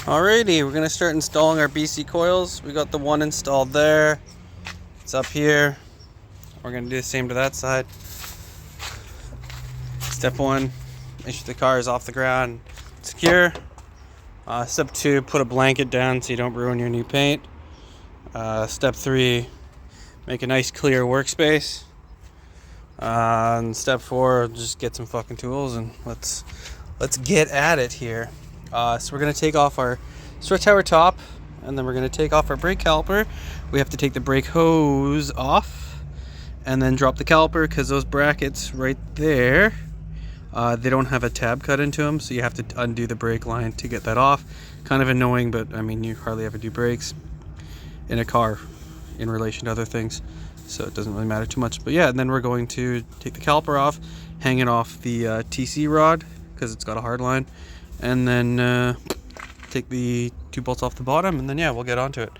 Alrighty, we're gonna start installing our BC coils. We got the one installed there. It's up here. We're gonna do the same to that side. Step 1, make sure the car is off the ground, secure. Step 2, put a blanket down so you don't ruin your new paint. Step 3, make a nice clear workspace. And step 4, just get some fucking tools and let's get at it here. So we're gonna take off our strut tower top, and then we're gonna take off our brake caliper. We have to take the brake hose off and then drop the caliper because those brackets right there, they don't have a tab cut into them, so you have to undo the brake line to get that off. Kind of annoying, but I mean, you hardly ever do brakes in a car in relation to other things, so it doesn't really matter too much. But yeah, and then we're going to take the caliper off, hang it off the TC rod because it's got a hard line, and then take the 2 bolts off the bottom, and then yeah, we'll get onto it.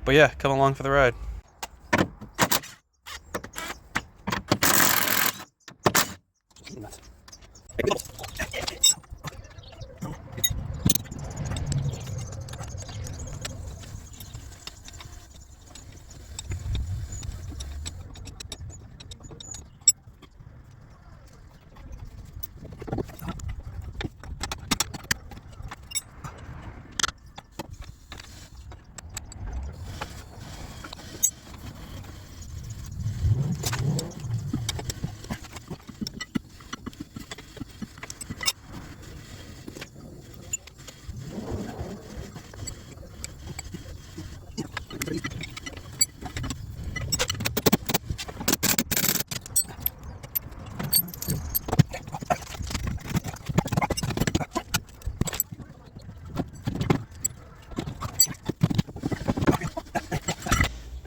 But yeah, come along for the ride.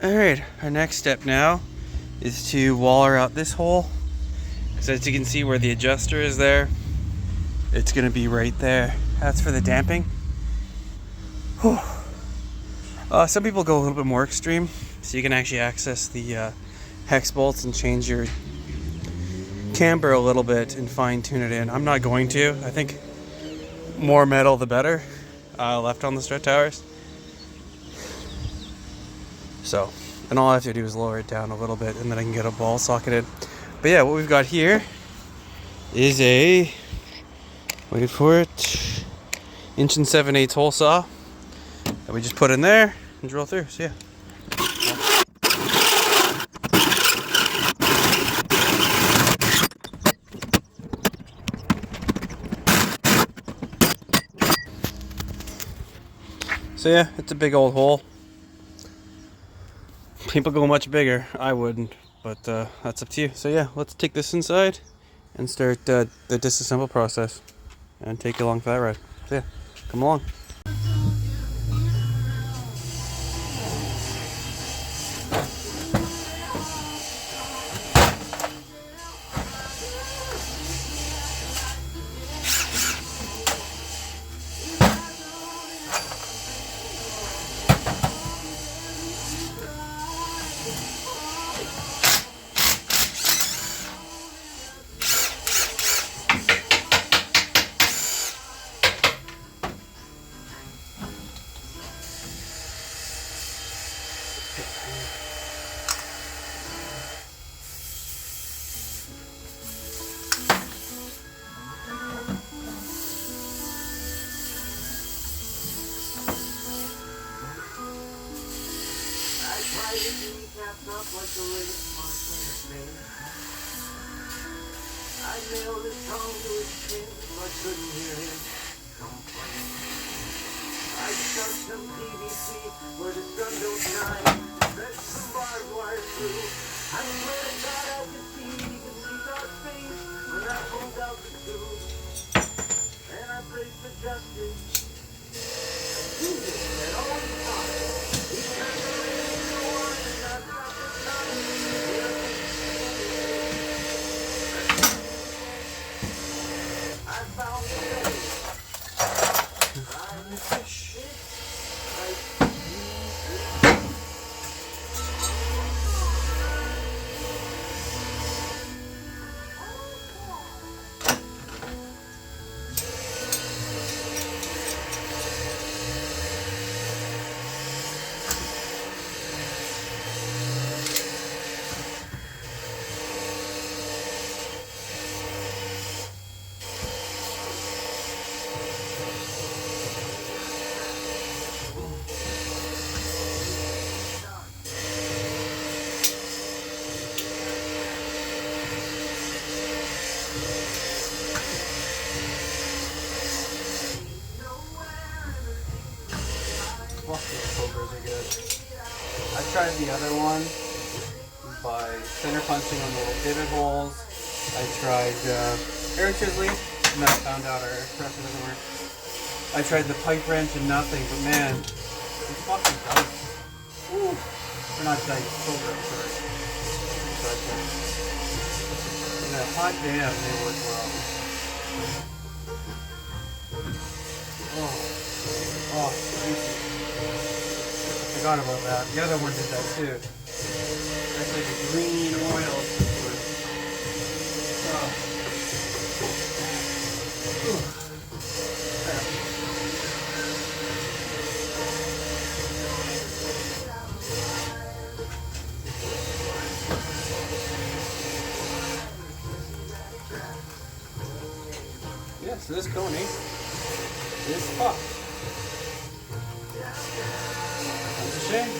Alright, our next step now is to waller out this hole. So as you can see where the adjuster is there, it's going to be right there. That's for the damping. Some people go a little bit more extreme, so you can actually access the hex bolts and change your camber a little bit and fine tune it in. I'm not going to. I think more metal the better left on the strut towers. So, and all I have to do is lower it down a little bit, and then I can get a ball socket in. But yeah, what we've got here is a, wait for it, 1 7/8" hole saw that we just put in there and drill through. So yeah. So yeah, it's a big old hole. People go much bigger. I wouldn't, but that's up to you. So yeah, let's take this inside and start the disassemble process and take you along for that ride. So yeah, come along. I nailed his tongue to his chin so I couldn't hear him complain. I stuck some PVC where the sun don't shine, stretched some barbed wire through. I swear to God I could see God's face when I pulled out the tube. And I prayed for justice. Jesus said, "Oh, it's fine." He turned the rain into wine and I dropped the sun. I found the way. I'm fish. Fuck, those pokers are good. I tried the other one by center punching on the little divot holes. I tried air chisel, and then I found out our air compressor doesn't work. I tried the pipe wrench and nothing, but man, these fucking dice. Woo. They're not dice, poker, I'm sorry. But, hot damn, they work well. Oh, juicy. Forgot about that. The other one did that too. That's like a green oil. Yeah, so this Coney is fucked. That's a shame.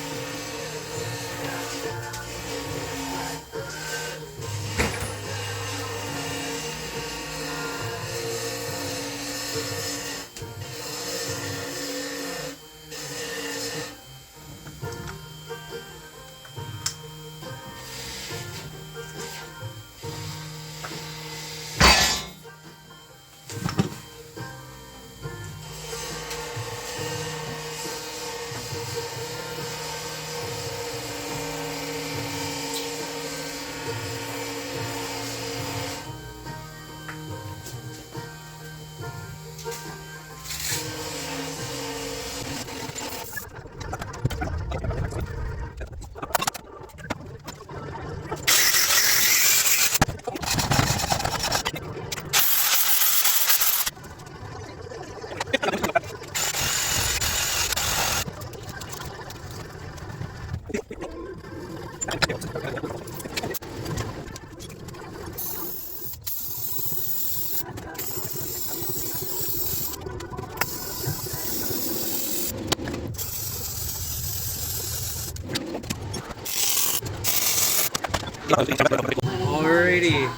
Alrighty.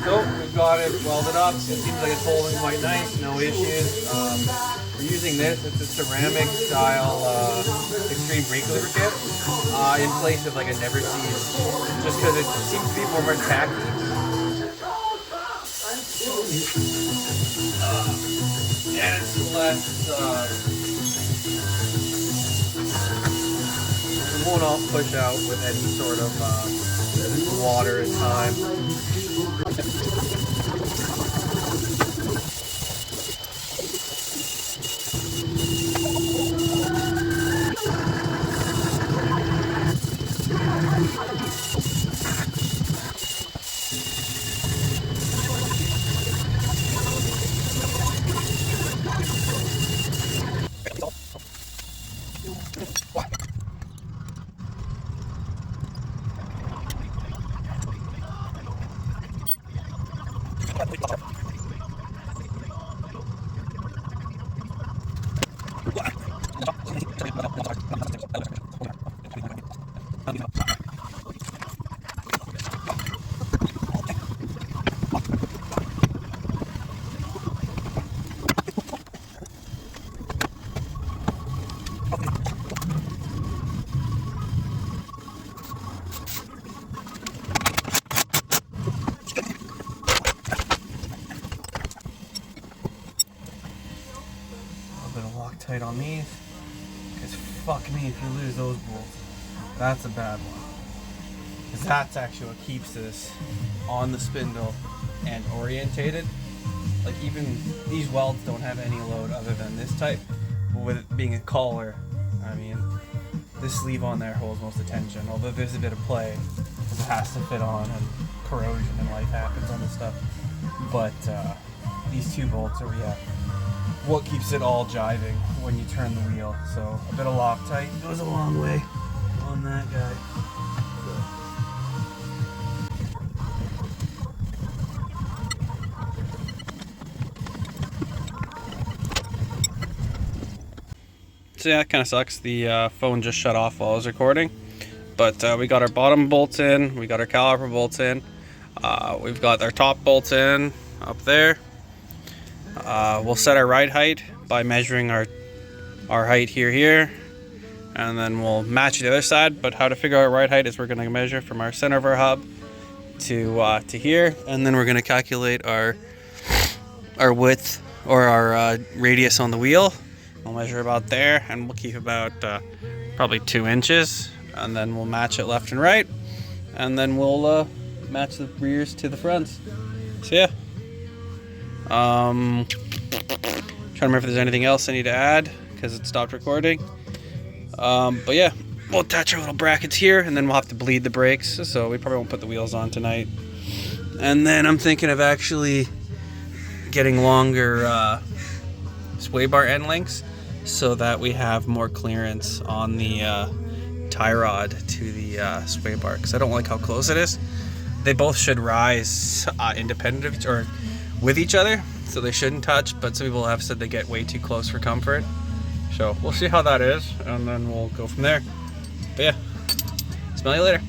So we've got it welded up. It seems like it's holding quite nice, no issues. We're using this. It's a ceramic style extreme brake lubricant in place of like a never seen, just because it seems to be more tacky. And it's less. It won't all push out with any sort of water in time. Tight on these, because fuck me if you lose those bolts. That's a bad one, because that's actually what keeps this on the spindle and orientated. Like even these welds don't have any load other than this type, but with it being a collar, I mean this sleeve on there holds most attention, although there's a bit of play because it has to fit on and corrosion and life happens on this stuff. But these two bolts are what keeps it all jiving when you turn the wheel. So a bit of Loctite goes a long way on that guy. So yeah, it kind of sucks. The phone just shut off while I was recording. But we got our bottom bolts in, we got our caliper bolts in, we've got our top bolts in up there. We'll set our ride height by measuring our our height here, and then we'll match the other side. But how to figure out right height is we're going to measure from our center of our hub to here, and then we're going to calculate our width or our radius on the wheel. We'll measure about there, and we'll keep about probably 2 inches, and then we'll match it left and right, and then we'll match the rears to the fronts. So yeah, trying to remember if there's anything else I need to add because it stopped recording. But yeah, we'll attach our little brackets here, and then we'll have to bleed the brakes, so we probably won't put the wheels on tonight. And then I'm thinking of actually getting longer sway bar end lengths so that we have more clearance on the tie rod to the sway bar, because I don't like how close it is. They both should rise independent of or with each other, so they shouldn't touch, but some people have said they get way too close for comfort. So we'll see how that is, and then we'll go from there. But yeah, smell you later.